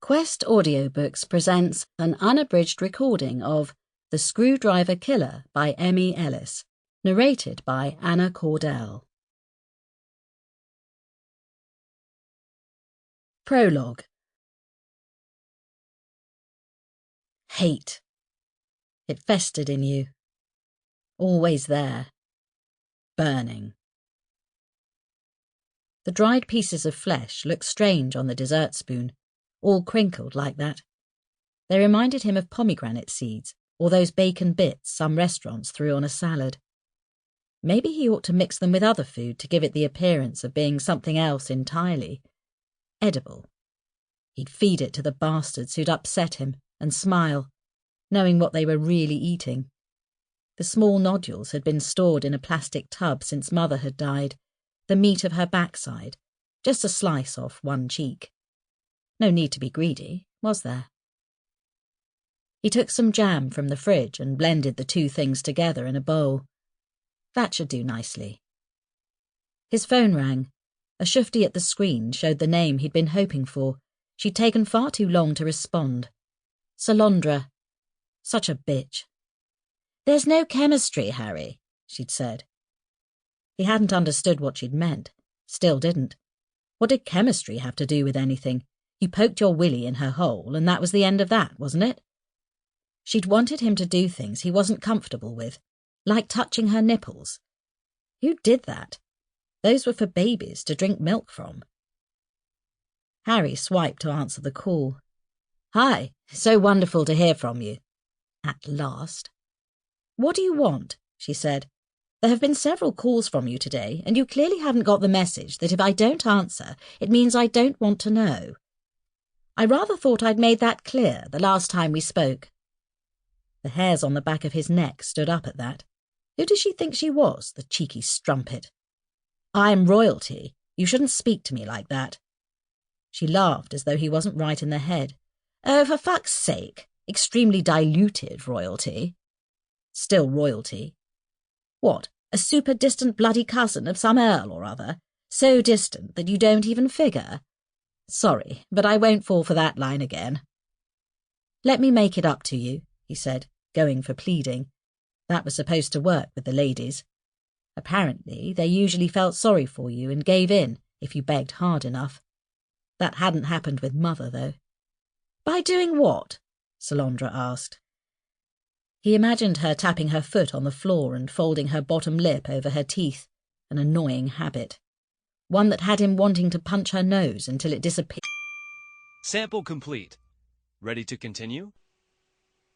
Quest Audiobooks presents an unabridged recording of The Screwdriver Killer by Emmy Ellis, narrated by Cordell. Prologue. Hate. It festered in you. Always there. Burning. The dried pieces of flesh looked strange on the dessert spoon, all crinkled like that. They reminded him of pomegranate seeds, or those bacon bits some restaurants threw on a salad. Maybe he ought to mix them with other food to give it the appearance of being something else entirely. Edible. He'd feed it to the bastards who'd upset him, and smile, knowing what they were really eating. The small nodules had been stored in a plastic tub since Mother had died, the meat of her backside, just a slice off one cheek. No need to be greedy, was there? He took some jam from the fridge and blended the two things together in a bowl. That should do nicely. His phone rang. A shufti at the screen showed the name he'd been hoping for. She'd taken far too long to respond. Salondra. Such a bitch. "There's no chemistry, Harry," she'd said. He hadn't understood what she'd meant. Still didn't. What did chemistry have to do with anything? You poked your willy in her hole, and that was the end of that, wasn't it? She'd wanted him to do things he wasn't comfortable with, like touching her nipples. Who did that? Those were for babies to drink milk from. Harry swiped to answer the call. "Hi, so wonderful to hear from you." At last. "What do you want?" she said. "There have been several calls from you today, and you clearly haven't got the message that if I don't answer, it means I don't want to know. I rather thought I'd made that clear the last time we spoke." The hairs on the back of his neck stood up at that. Who does she think she was, the cheeky strumpet? "I'm royalty. You shouldn't speak to me like that." She laughed as though he wasn't right in the head. "Oh, for fuck's sake. Extremely diluted royalty." "Still royalty." "What, a super distant bloody cousin of some earl or other? So distant that you don't even figure? Sorry, but I won't fall for that line again." "Let me make it up to you," he said, going for pleading. That was supposed to work with the ladies. Apparently, they usually felt sorry for you and gave in if you begged hard enough. That hadn't happened with Mother, though. "By doing what?" Salondra asked. He imagined her tapping her foot on the floor and folding her bottom lip over her teeth, an annoying habit. One that had him wanting to punch her nose until it disappeared. Sample complete. Ready to continue?